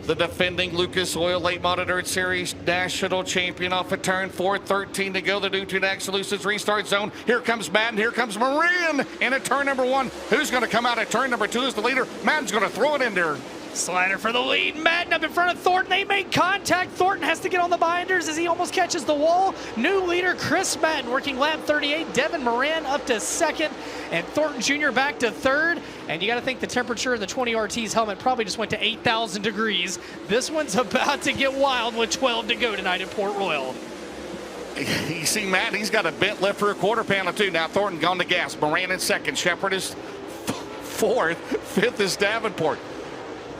the defending Lucas Oil Late Model Dirt Series national champion, off of turn 4, 13 to go. The Newton Axelucis restart zone. Here comes Madden. Here comes Moran into turn number 1. Who's going to come out at turn number 2 as the leader? Madden's going to throw it in there. Slider for the lead. Madden up in front of Thornton. They make contact. Thornton has to get on the binders as he almost catches the wall. New leader Chris Madden working lap 38. Devin Moran up to second. And Thornton Jr. back to third. And you got to think the temperature of the 20 RT's helmet probably just went to 8,000 degrees. This one's about to get wild with 12 to go tonight at Port Royal. You see Matt, he's got a bent left rear quarter panel too. Now Thornton gone to gas. Moran in second. Shepard is fourth. Fifth is Davenport.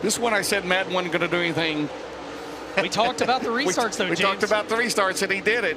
This one I said Madden wasn't going to do anything. We talked about the restarts, though, We James. talked about the restarts, and he did it.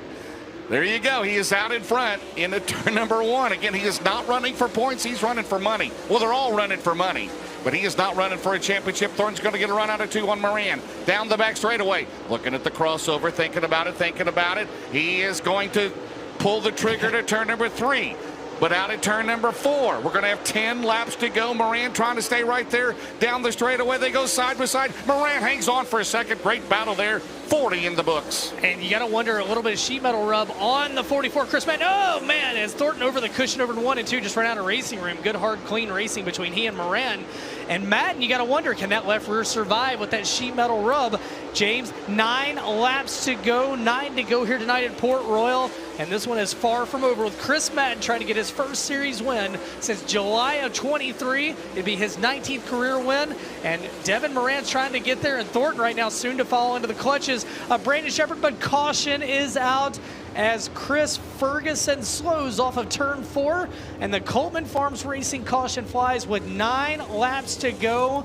There you go. He is out in front into turn number one. Again, he is not running for points. He's running for money. Well, they're all running for money, but he is not running for a championship. Thornton's going to get a run out of two on Moran. Down the back straightaway. Looking at the crossover, thinking about it. He is going to pull the trigger to turn number three. But out at turn number four, we're going to have 10 laps to go. Moran trying to stay right there down the straightaway. They go side by side. Moran hangs on for a second. Great battle there. 40 in the books. And you got to wonder, a little bit of sheet metal rub on the 44 Chris Madden. Oh, man, as Thornton over the cushion over to 1 and 2 just ran out of racing room. Good, hard, clean racing between he and Moran. And Madden, you got to wonder, can that left rear survive with that sheet metal rub? James, 9 laps to go. 9 to go here tonight at Port Royal. And this one is far from over with Chris Madden trying to get his first series win since July of 23. It'd be his 19th career win. And Devin Moran's trying to get there. And Thornton right now soon to fall into the clutches of Brandon Shepard. But caution is out as Chris Ferguson slows off of turn 4. And the Coleman Farms Racing caution flies with 9 laps to go.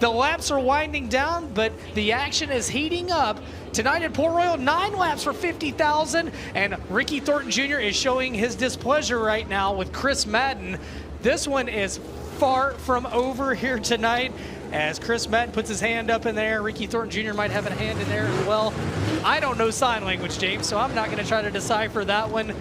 The laps are winding down, but the action is heating up. Tonight at Port Royal, 9 laps for 50,000, and Ricky Thornton Jr. is showing his displeasure right now with Chris Madden. This one is far from over here tonight as Chris Madden puts his hand up in there. Ricky Thornton Jr. might have a hand in there as well. I don't know sign language, James, so I'm not going to try to decipher that one.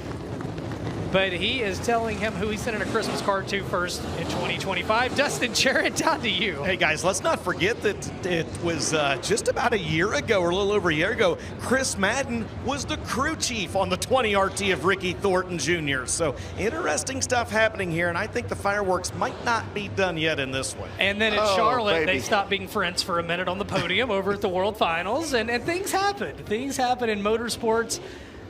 But he is telling him who he's sending a Christmas card to first in 2025. Dustin Jarrett, down to you. Hey, guys, let's not forget that it was just about a year ago, or a little over a year ago, Chris Madden was the crew chief on the 20 RT of Ricky Thornton Jr. So interesting stuff happening here, and I think the fireworks might not be done yet in this one. And then at Charlotte, they stopped being friends for a minute on the podium over at the World Finals, and things happen. Things happen in motorsports.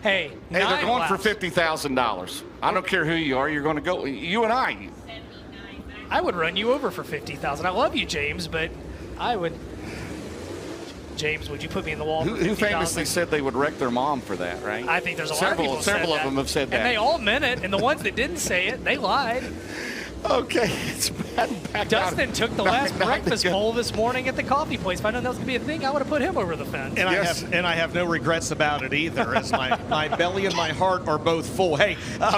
Hey, they're going laps. for $50,000. I don't care who you are. You're going to go. You and I would run you over for 50,000. I love you, James, but I would. James, would you put me in the wall? Who famously said they would wreck their mom for that, right? I think there's a lot of people Several of them have said that. And they all meant it, and the ones that didn't say it, they lied. Okay, it's back Dustin out. took the last breakfast bowl this morning at the coffee place. If I known that was going to be a thing, I would have put him over the fence. And yes. I have no regrets about it either, as my belly and my heart are both full. Hey,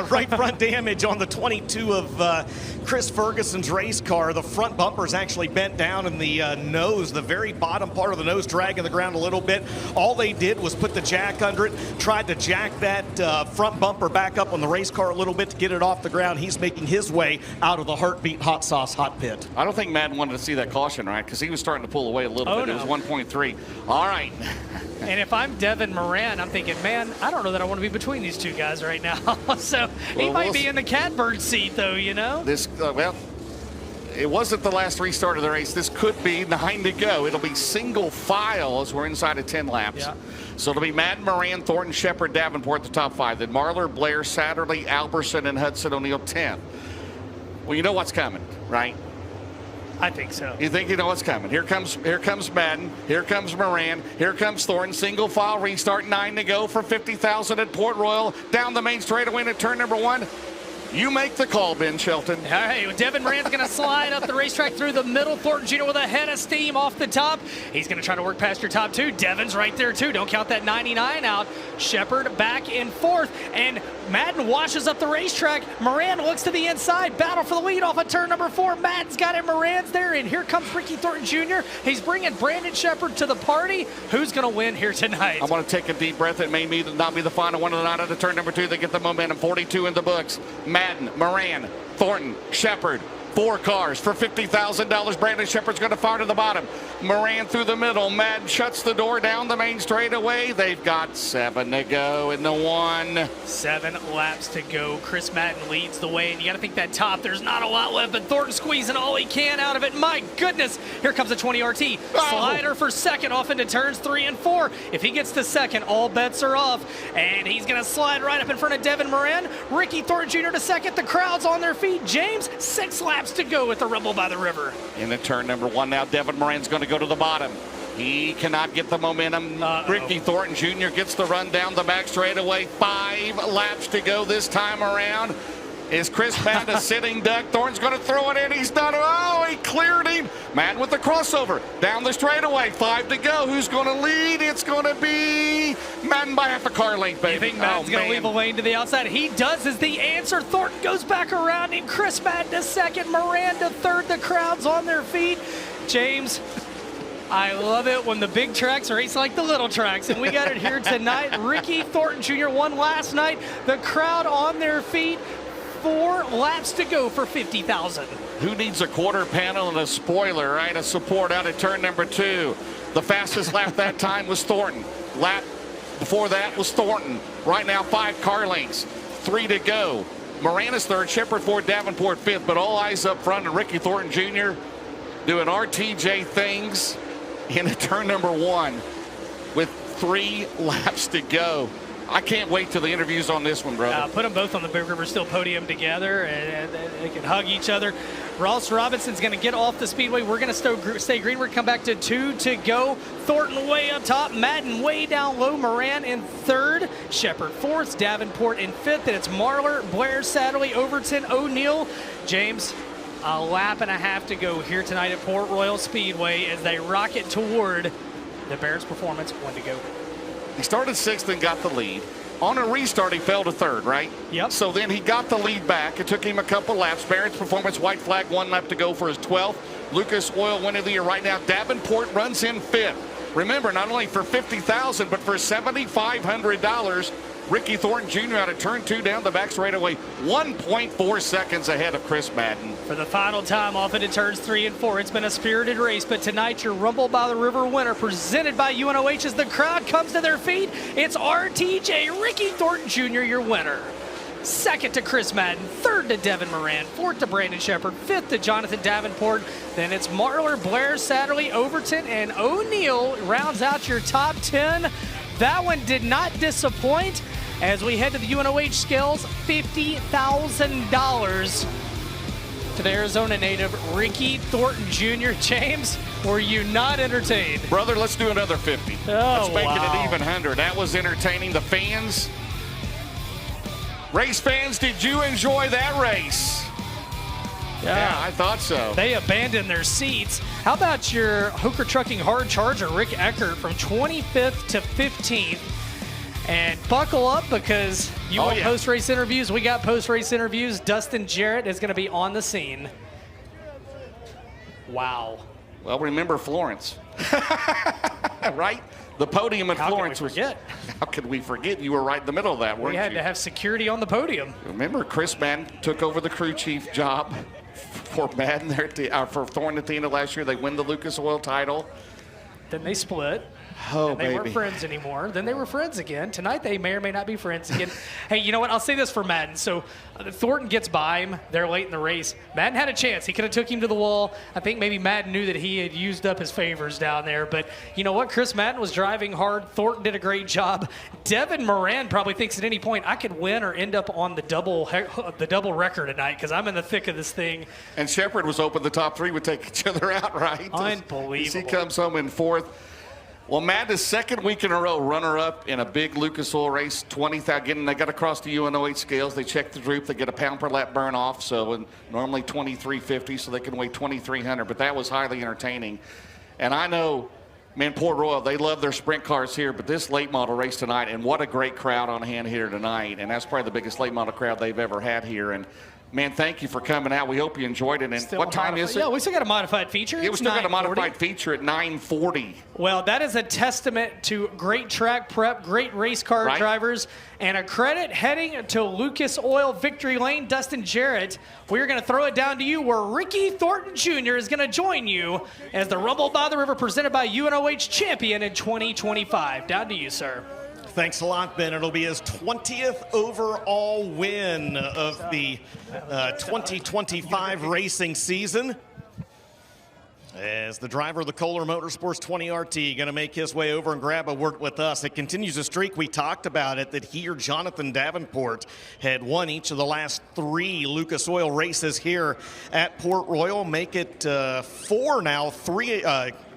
right front damage on the 22 of Chris Ferguson's race car. The front bumper is actually bent down, and the nose, the very bottom part of the nose, dragging the ground a little bit. All they did was put the jack under it, tried to jack that front bumper back up on the race car a little bit to get it off the ground. He's making his way out of the Heartbeat Hot Sauce Hot Pit. I don't think Madden wanted to see that caution, right? Because he was starting to pull away a little bit. No. It was 1.3. All right. And if I'm Devin Moran, I'm thinking, man, I don't know that I want to be between these two guys right now. So he might be in the catbird seat, though, you know? This, it wasn't the last restart of the race. This could be 9 to go. It'll be single file as we're inside of 10 laps. Yeah. So it'll be Madden, Moran, Thornton, Shepard, Davenport, the top 5. Then Marlar, Blair, Satterley, Alberson, and Hudson O'Neill 10. Well, you know what's coming, right? I think so. You think you know what's coming. Here comes Madden. Here comes Moran. Here comes Thornton. Single file restart. 9 to go for 50,000 at Port Royal. Down the main straightaway at turn number 1. You make the call, Ben Shelton. All right, well, Devin Moran's going to slide up the racetrack through the middle. Thornton Jr. with a head of steam off the top. He's going to try to work past your top 2. Devin's right there, too. Don't count that 99 out. Shepard back in 4th, and Madden washes up the racetrack. Moran looks to the inside. Battle for the lead off of turn number 4. Madden's got it. Moran's there, and here comes Ricky Thornton Jr. He's bringing Brandon Shepard to the party. Who's going to win here tonight? I want to take a deep breath. It may not be the final one of the night at the turn number 2. They get the momentum. 42 in the books. Madden, Moran, Thornton, Shepard. 4 cars for $50,000. Brandon Shepard's going to fire to the bottom. Moran through the middle. Madden shuts the door down the main straightaway. They've got 7 to go in the 1. 7 laps to go. Chris Madden leads the way, and you got to think that top, there's not a lot left, but Thornton squeezing all he can out of it. My goodness, here comes a 20 RT. Slider for second off into turns 3 and 4. If he gets to second, all bets are off, and he's going to slide right up in front of Devin Moran. Ricky Thornton Jr. to second. The crowd's on their feet. James, 6 laps to go at the Rumble by the River. In turn number 1 now, Devin Moran's going to go to the bottom. He cannot get the momentum. Ricky Thornton Jr. gets the run down the back straightaway. 5 laps to go this time around. Is Chris Madden a sitting duck? Thornton's going to throw it in. He's done it. Oh, he cleared him. Madden with the crossover down the straightaway. 5 to go. Who's going to lead? It's going to be Madden by half a car length, baby. You think Madden's going to leave a lane to the outside? He does is the answer. Thornton goes back around him. Chris Madden to second. Moran to third. The crowd's on their feet. James, I love it when the big tracks race like the little tracks, and we got it here tonight. Ricky Thornton Jr. won last night. The crowd on their feet. 4 laps to go for 50,000. Who needs a quarter panel and a spoiler, right? A support out at turn number 2. The fastest lap that time was Thornton. Lap before that was Thornton. Right now, 5 car lengths, 3 to go. Moran is third, Shepard fourth, Davenport fifth, but all eyes up front, and Ricky Thornton Jr. doing RTJ things in turn number 1 with 3 laps to go. I can't wait till the interviews on this one, brother. Put them both on the Big River Steel podium together, and they can hug each other. Ross Robinson's going to get off the speedway. We're going to stay green. We're going to come back to 2 to go. Thornton way up top. Madden way down low. Moran in third. Shepard fourth. Davenport in fifth. And it's Marlar, Blair, Satterley, Overton, O'Neill. James, a lap and a half to go here tonight at Port Royal Speedway as they rocket toward the Barrett's Performance 1 to go. He started 6th and got the lead. On a restart, he fell to 3rd, right? Yep. So then he got the lead back. It took him a couple laps. Barrett's Performance, white flag, 1 lap to go for his 12th. Lucas Oil winner of the year right now. Davenport runs in 5th. Remember, not only for $50,000, but for $7,500. Ricky Thornton Jr. out of turn 2 down the back straightaway, 1.4 seconds ahead of Chris Madden. For the final time off into turns 3 and 4, it's been a spirited race, but tonight your Rumble by the River winner presented by UNOH as the crowd comes to their feet. It's RTJ, Ricky Thornton Jr., your winner. Second to Chris Madden, third to Devin Moran, fourth to Brandon Shepard, fifth to Jonathan Davenport. Then it's Marlar, Blair, Satterley, Overton, and O'Neill rounds out your top 10. That one did not disappoint. As we head to the UNOH scales, $50,000 to the Arizona native, Ricky Thornton Jr. James, were you not entertained? Brother, let's do another 50. Let's make it an even 100. That was entertaining. The fans, race fans, did you enjoy that race? Yeah, I thought so. They abandoned their seats. How about your Hooker Trucking hard charger, Rick Eckert, from 25th to 15th? And buckle up because you want post-race interviews. We got post-race interviews. Dustin Jarrett is going to be on the scene. Wow. Well, remember Florence, right? The podium at Florence was. How could we forget? You were right in the middle of that, weren't you? We had to have security on the podium. Remember, Chris Madden took over the crew chief job for Madden there for Thornton at the end of last year. They win the Lucas Oil title. Then they split. Oh, and they weren't friends anymore. Then they were friends again. Tonight they may or may not be friends again. Hey, you know what? I'll say this for Madden. So Thornton gets by him. They're late in the race. Madden had a chance. He could have took him to the wall. I think maybe Madden knew that he had used up his favors down there. But you know what? Chris Madden was driving hard. Thornton did a great job. Devin Moran probably thinks at any point I could win or end up on the double record tonight because I'm in the thick of this thing. And Shepard was open. The top 3 would take each other out, right? Unbelievable. As he comes home in 4th. Well, Madden's second week in a row, runner-up in a big Lucas Oil race, 20th. Again, they got across the UNOH scales. They check the droop. They get a pound per lap burn off, so normally 2350, so they can weigh 2300. But that was highly entertaining. And I know, man, Port Royal, they love their sprint cars here, but this late model race tonight, and what a great crowd on hand here tonight. And that's probably the biggest late model crowd they've ever had here. And man, thank you for coming out. We hope you enjoyed it. And Still what time is it? Yeah, we still got a modified feature. Yeah, we It's still got a 9:40. modified feature at 9:40. Well, that is a testament to great track prep, great race car Right. drivers, and a credit heading to Lucas Oil Victory Lane. Dustin Jarrett, we're going to throw it down to you where Ricky Thornton Jr. is going to join you as the Rumble by the River presented by UNOH champion in 2025. Down to you, sir. Thanks a lot, Ben. It'll be his 20th overall win of the 2025 racing season. As the driver of the Kohler Motorsports 20RT going to make his way over and grab a word with us. It continues a streak. We talked about it, that he or Jonathan Davenport had won each of the last 3 Lucas Oil races here at Port Royal. Make it 4 now, 3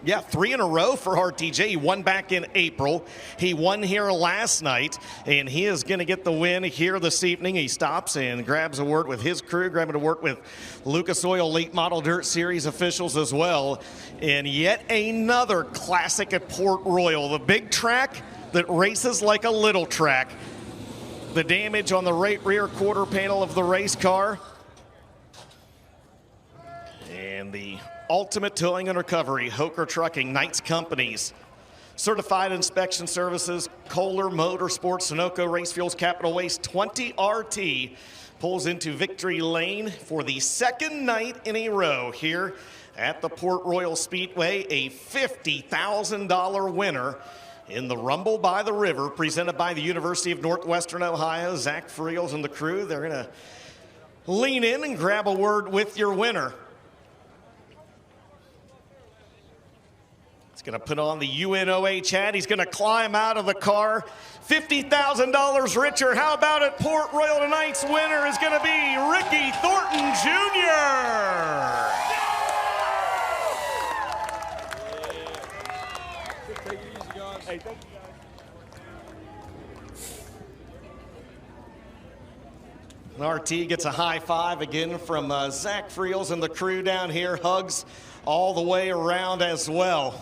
in a row for RTJ. He won back in April. He won here last night, and he is going to get the win here this evening. He stops and grabs a word with his crew, grabbing a word with Lucas Oil Late Model Dirt Series officials as well. And yet another classic at Port Royal, the big track that races like a little track. The damage on the right rear quarter panel of the race car. And the Ultimate Towing and Recovery, Hoker Trucking, Knights Companies, Certified Inspection Services, Kohler Motorsports, Sunoco Race Fuels, Capital Waste, 20RT pulls into victory lane for the second night in a row here at the Port Royal Speedway, a $50,000 winner in the Rumble by the River, presented by the University of Northwestern Ohio. Zach Friels and the crew, they're going to lean in and grab a word with your winner. He's going to put on the UNOH hat. He's going to climb out of the car. $50,000 richer. How about it? Port Royal tonight's winner is going to be Ricky Thornton Jr. RT gets a high five again from Zach Friels and the crew down here. Hugs all the way around as well.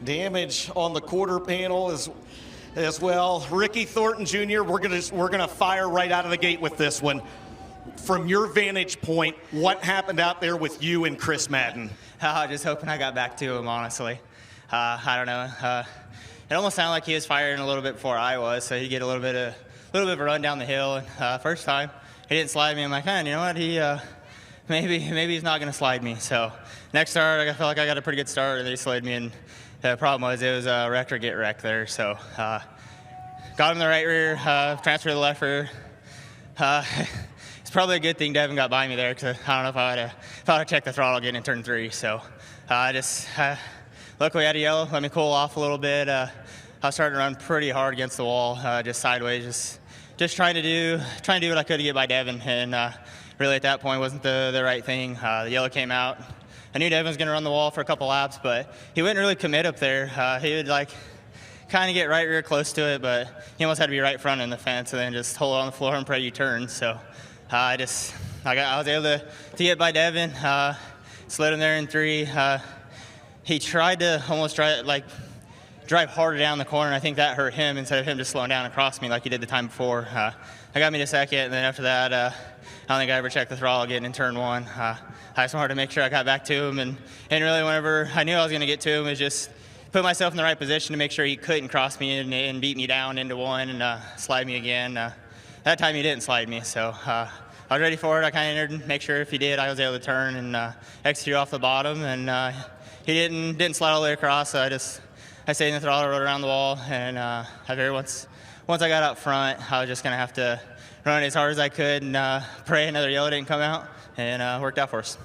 Damage on the quarter panel as well. Ricky Thornton Jr., we're gonna fire right out of the gate with this one. From your vantage point, what happened out there with you and Chris Madden? Just hoping I got back to him, honestly. I don't know. It almost sounded like he was firing a little bit before I was, so he'd get a little bit of a run down the hill. And first time, he didn't slide me. I'm like, man, you know what? He maybe he's not gonna slide me. So next start, I felt like I got a pretty good start, and they slid me. And the problem was it was a wreck or get wrecked there. So got him the right rear, transfer to the left rear. It's probably a good thing Devin got by me there, because I don't know if I would have checked the throttle again in turn 3. So luckily I had a yellow, let me cool off a little bit. I was starting to run pretty hard against the wall, just sideways, just trying to do what I could to get by Devin. And really at that point wasn't the right thing. The yellow came out. I knew Devin was going to run the wall for a couple laps, but he wouldn't really commit up there. He would kind of get right rear close to it, but he almost had to be right front in the fence and then just hold on the floor and pray you turn. So I was able to get by Devin, slid him there in 3. He tried to almost drive harder down the corner, and I think that hurt him instead of him just slowing down across me like he did the time before. I got me to second, and then after that, I don't think I ever checked the throttle again in turn 1. I just wanted to make sure I got back to him, and really whenever I knew I was going to get to him, was just put myself in the right position to make sure he couldn't cross me and beat me down into 1 and slide me again. That time he didn't slide me, so I was ready for it. I kind of entered, make sure if he did, I was able to turn and execute off the bottom, and he didn't slide all the way across. So I stayed in the throttle, rode around the wall, and once I got up front, I was just gonna have to run as hard as I could and pray another yellow didn't come out, and worked out for us.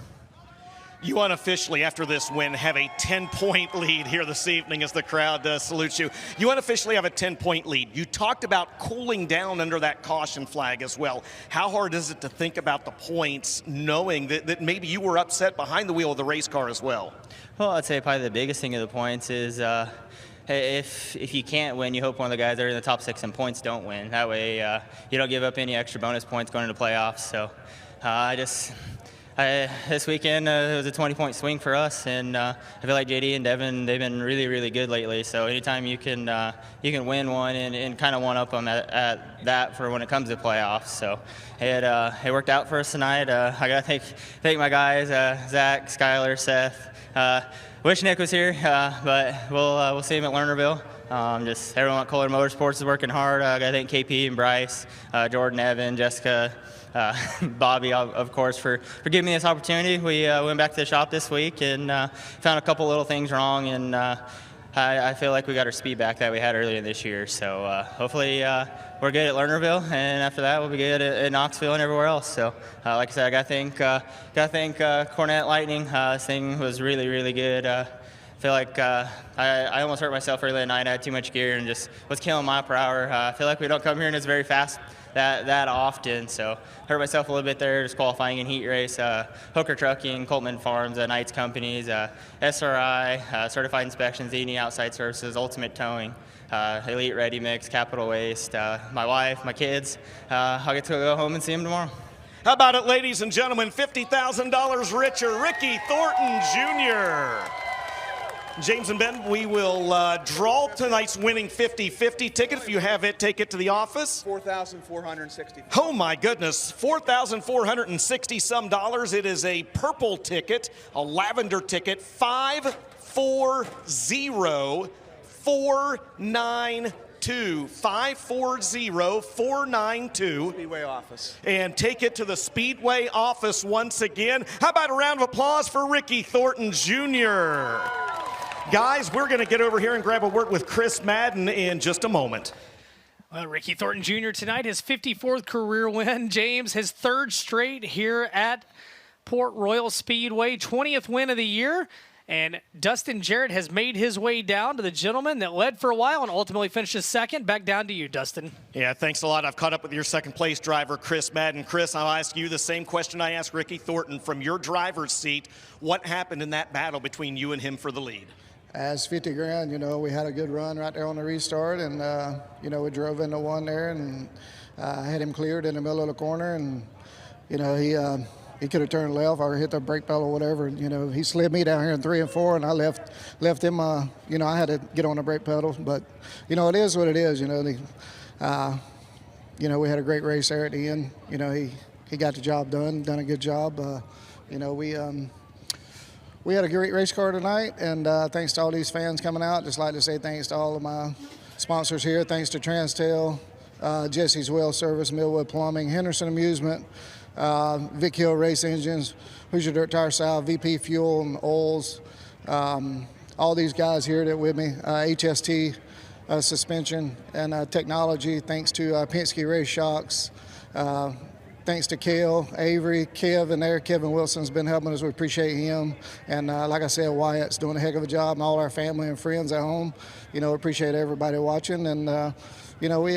You unofficially, after this win, have a 10-point lead here this evening as the crowd salutes you. You unofficially have a 10-point lead. You talked about cooling down under that caution flag as well. How hard is it to think about the points knowing that maybe you were upset behind the wheel of the race car as well? Well, I'd say probably the biggest thing of the points is if you can't win, you hope one of the guys that are in the top 6 in points don't win. That way you don't give up any extra bonus points going into playoffs. So this weekend it was a 20-point swing for us, and I feel like JD and Devin, they've been really, really good lately. So anytime you can win one and kind of one up them at that for when it comes to playoffs. So it worked out for us tonight. I got to thank my guys, Zach, Skylar, Seth. Wish Nick was here, but we'll see him at Lernerville. Just everyone at Kohler Motorsports is working hard. I got to thank KP and Bryce, Jordan, Evan, Jessica, Bobby, of course, for giving me this opportunity. We went back to the shop this week and found a couple little things wrong, and I feel like we got our speed back that we had earlier this year. So hopefully we're good at Lernerville, and after that we'll be good at Knoxville and everywhere else. So like I said, I got to thank Cornet Lightning. This thing was really, really good. I feel like I almost hurt myself early at night. I had too much gear and just was killing mile per hour. I feel like we don't come here and it's very fast that often, so hurt myself a little bit there, just qualifying in heat race. Hooker Trucking, Coltman Farms, Knights Companies, SRI, Certified Inspections, E&E Outside Services, Ultimate Towing, Elite Ready Mix, Capital Waste, my wife, my kids. I'll get to go home and see them tomorrow. How about it, ladies and gentlemen, $50,000 richer, Ricky Thornton Jr. James and Ben, we will draw tonight's winning 50-50 ticket. If you have it, take it to the office. $4,460. Oh my goodness, $4,460 some dollars. It is a purple ticket, a lavender ticket, 540492. 540492. Speedway office. And take it to the Speedway office once again. How about a round of applause for Ricky Thornton Jr.? Guys, we're going to get over here and grab a word with Chris Madden in just a moment. Well, Ricky Thornton Jr. tonight, his 54th career win. James, his third straight here at Port Royal Speedway, 20th win of the year. And Dustin Jarrett has made his way down to the gentleman that led for a while and ultimately finished his second. Back down to you, Dustin. Yeah, thanks a lot. I've caught up with your second place driver, Chris Madden. Chris, I'll ask you the same question I asked Ricky Thornton. From your driver's seat, what happened in that battle between you and him for the lead? As 50 grand, you know, we had a good run right there on the restart, and, you know, we drove into one there and had him cleared in the middle of the corner, and, you know, he could have turned left or hit the brake pedal or whatever. You know, he slid me down here in 3 and 4, and I left him, you know, I had to get on the brake pedal. But, you know, it is what it is, you know. You know, we had a great race there at the end. You know, he got the job done a good job. You know, we had a great race car tonight, and thanks to all these fans coming out. Just like to say thanks to all of my sponsors here. Thanks to Transtail, Jesse's Well Service, Millwood Plumbing, Henderson Amusement, Vic Hill Race Engines, Hoosier Dirt Tire South, VP Fuel and Oils, all these guys here that with me, HST Suspension and Technology. Thanks to Penske Race Shocks. Thanks to Kale, Avery, Kevin there. Kevin Wilson's been helping us. We appreciate him. And like I said, Wyatt's doing a heck of a job, and all our family and friends at home. You know, appreciate everybody watching. And, you know, we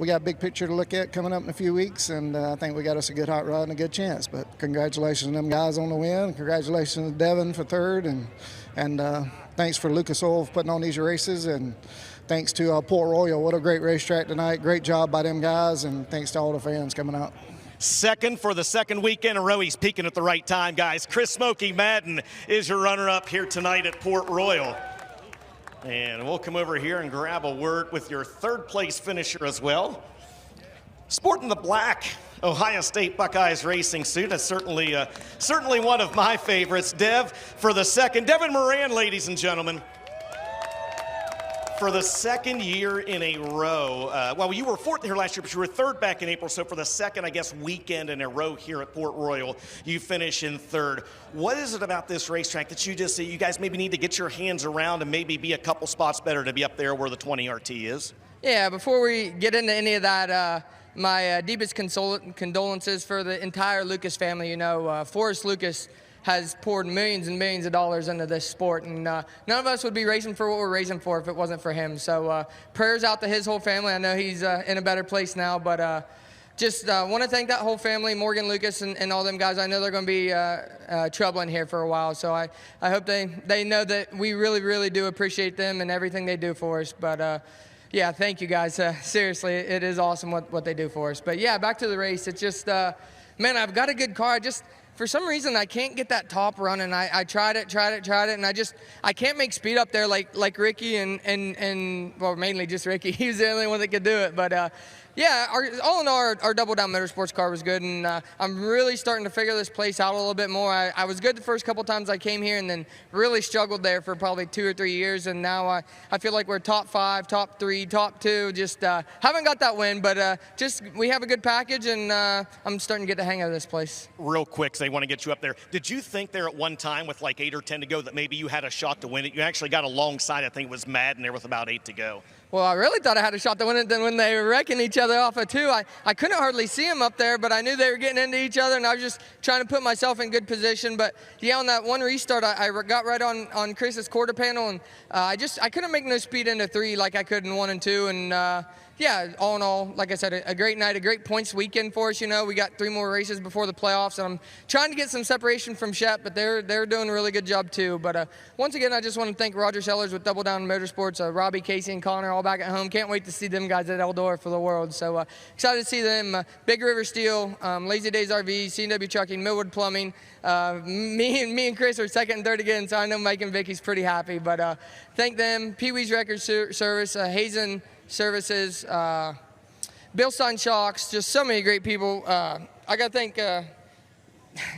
got a big picture to look at coming up in a few weeks, and I think we got us a good hot rod and a good chance. But congratulations to them guys on the win. Congratulations to Devin for third. And thanks for Lucas Oil for putting on these races. And thanks to Port Royal. What a great racetrack tonight. Great job by them guys. And thanks to all the fans coming out. Second for the second weekend in a row. He's peaking at the right time, guys. Chris Smokey Madden is your runner-up here tonight at Port Royal. And we'll come over here and grab a word with your third place finisher as well. Sporting the black Ohio State Buckeyes racing suit. That's certainly one of my favorites. Dev for the second. Devin Moran, ladies and gentlemen. For the second year in a row, well, you were fourth here last year, but you were third back in April. So for the second, I guess, weekend in a row here at Port Royal, you finish in third. What is it about this racetrack that you just see you guys maybe need to get your hands around and maybe be a couple spots better to be up there where the 20 RT is? Yeah, before we get into any of that, my deepest condolences for the entire Lucas family. You know, Forrest Lucas has poured millions and millions of dollars into this sport, and none of us would be racing for what we're racing for if it wasn't for him. So prayers out to his whole family. I know he's in a better place now, but just want to thank that whole family, Morgan Lucas and all them guys. I know they're going to be troubling here for a while, so I hope they know that we really, really do appreciate them and everything they do for us. But yeah, thank you guys. Seriously, it is awesome what they do for us. But yeah, back to the race. It's just, man, I've got a good car. for some reason, I can't get that top run, and I tried it, and I can't make speed up there like Ricky and well, mainly just Ricky. He was the only one that could do it. But yeah, all in all, our Double Down Motorsports car was good, and I'm really starting to figure this place out a little bit more. I was good the first couple times I came here, and then really struggled there for probably 2 or 3 years, and now I feel like we're top 5, top 3, top 2. Just haven't got that win, but just we have a good package, and I'm starting to get the hang of this place. Real quick, they want to get you up there. Did you think there at one time with like 8 or 10 to go that maybe you had a shot to win it? You actually got alongside, I think it was Madden there with about 8 to go. Well, I really thought I had a shot to win it. Then when they were wrecking each other off of 2, I couldn't hardly see them up there, but I knew they were getting into each other, and I was just trying to put myself in good position. But yeah, on that one restart, I got right on Chris's quarter panel, and I couldn't make no speed into 3 like I could in 1 and 2, and yeah, all in all, like I said, a great night, a great points weekend for us. You know, we got 3 more races before the playoffs, and I'm trying to get some separation from Shep, but they're doing a really good job too. But once again, I just want to thank Roger Sellers with Double Down Motorsports, Robbie, Casey, and Connor all back at home. Can't wait to see them guys at Eldora for the World. So excited to see them. Big River Steel, Lazy Days RV, C&W Trucking, Millwood Plumbing. Me and Chris are 2nd and 3rd again, so I know Mike and Vicky's pretty happy. But thank them. Pee Wee's Record Service, Hazen Services, Bill Stein Shocks, just so many great people. I got to thank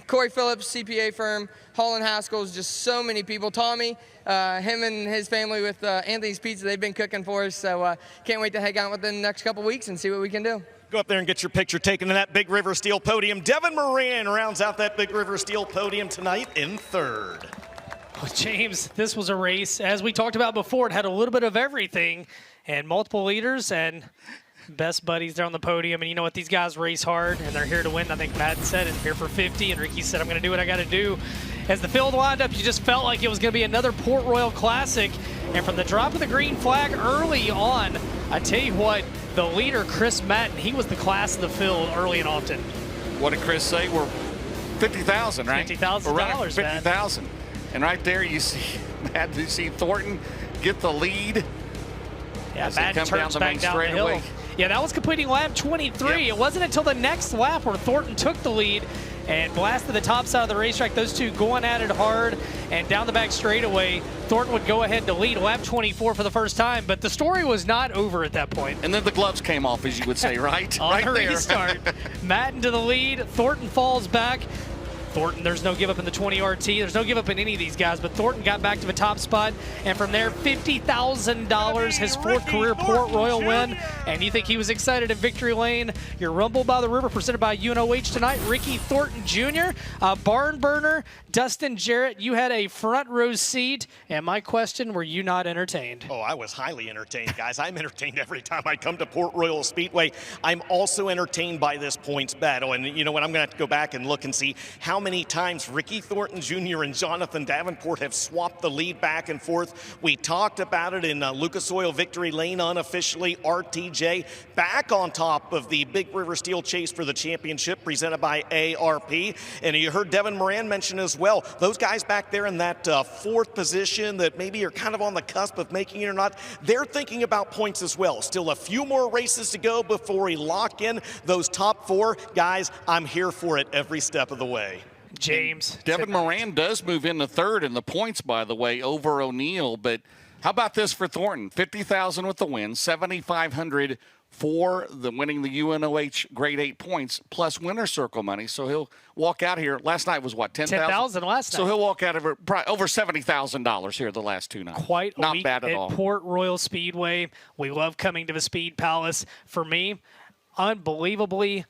Corey Phillips, CPA firm, Holland Haskell's, just so many people. Tommy, him and his family with Anthony's Pizza, they've been cooking for us, so can't wait to hang out with them the next couple weeks and see what we can do. Go up there and get your picture taken in that Big River Steel podium. Devin Moran rounds out that Big River Steel podium tonight in 3rd. Well, James, this was a race, as we talked about before, it had a little bit of everything and multiple leaders and best buddies there on the podium. And you know what? These guys race hard, and they're here to win. I think Madden said it, here for 50, and Ricky said, I'm going to do what I got to do. As the field wound up, you just felt like it was going to be another Port Royal Classic. And from the drop of the green flag early on, I tell you what, the leader, Chris Madden, he was the class of the field early and often. What did Chris say? We're $50,000, right? $50,000, We're running $50,000. And right there you see Madden, you see Thornton get the lead. Yeah, Madden turns back down the hill. Yeah, that was completing lap 23. Yep. It wasn't until the next lap where Thornton took the lead and blasted the top side of the racetrack. Those two going at it hard, and down the back straightaway, Thornton would go ahead to lead lap 24 for the first time, but the story was not over at that point. And then the gloves came off, as you would say, right? On right the there. restart, Madden to the lead, Thornton falls back. Thornton, there's no give up in the 20 RT. There's no give up in any of these guys, but Thornton got back to the top spot, and from there, $50,000, his 4th career Port Royal win. And you think he was excited at Victory Lane? Your Rumble by the River presented by UNOH tonight. Ricky Thornton Jr., barn burner. Dustin Jarrett, you had a front row seat, and my question, were you not entertained? Oh, I was highly entertained, guys. I'm entertained every time I come to Port Royal Speedway. I'm also entertained by this points battle, and you know what, I'm going to have to go back and look and see how many times Ricky Thornton Jr. and Jonathan Davenport have swapped the lead back and forth. We talked about it in Lucas Oil Victory Lane unofficially. RTJ back on top of the Big River Steel Chase for the championship presented by ARP. And you heard Devin Moran mention as well, those guys back there in that 4th position that maybe are kind of on the cusp of making it or not, they're thinking about points as well. Still a few more races to go before we lock in those top 4. Guys, I'm here for it every step of the way. James. Devin Moran does move into 3rd in the points, by the way, over O'Neill. But how about this for Thornton? $50,000 with the win, $7,500 for the winning the UNOH Grade 8 points, plus winner circle money. So he'll walk out here. Last night was what, $10,000? $10,000 last night. So he'll walk out of it over $70,000 here the last 2 nights. Quite a not week bad at all. Port Royal Speedway. We love coming to the Speed Palace. For me, unbelievably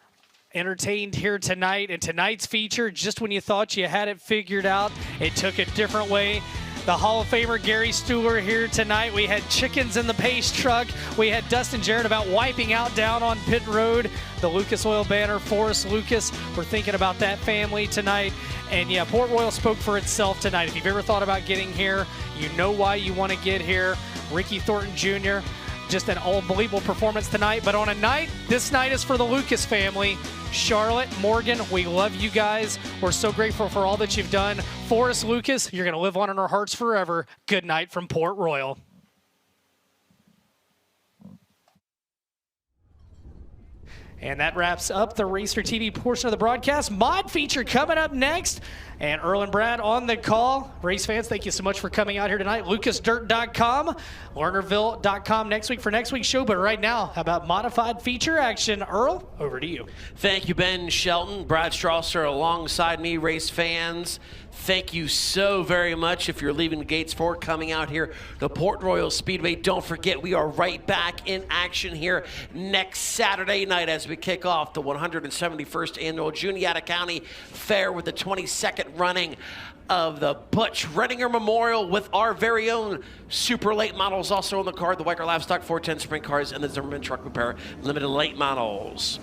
entertained here tonight. And tonight's feature, just when you thought you had it figured out, it took a different way. The Hall of Famer Gary Stuhler here tonight. We had chickens in the pace truck. We had Dustin Jarrett about wiping out down on pit road. The Lucas Oil banner, Forrest Lucas. We're thinking about that family tonight. And yeah, Port Royal spoke for itself tonight. If you've ever thought about getting here, you know why you want to get here. Ricky Thornton Jr., just an unbelievable performance tonight. But on a night, this night is for the Lucas family. Charlotte, Morgan, we love you guys. We're so grateful for all that you've done. Forrest Lucas, you're going to live on in our hearts forever. Good night from Port Royal. And that wraps up the Racer TV portion of the broadcast. Mod feature coming up next. And Earl and Brad on the call. Race fans, thank you so much for coming out here tonight. LucasDirt.com, Lernerville.com next week for next week's show. But right now, how about modified feature action? Earl, over to you. Thank you, Ben Shelton. Brad Strasser alongside me, race fans. Thank you so very much. If you're leaving Gates Fort, coming out here to Port Royal Speedway, don't forget we are right back in action here next Saturday night as we kick off the 171st Annual Juniata County Fair with the 22nd running of the Butch Redinger Memorial with our very own super late models also on the card, the Weicker Livestock 410 Sprint Cars and the Zimmerman Truck Repair Limited Late Models.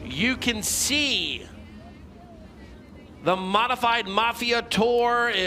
You can see the Modified Mafia Tour is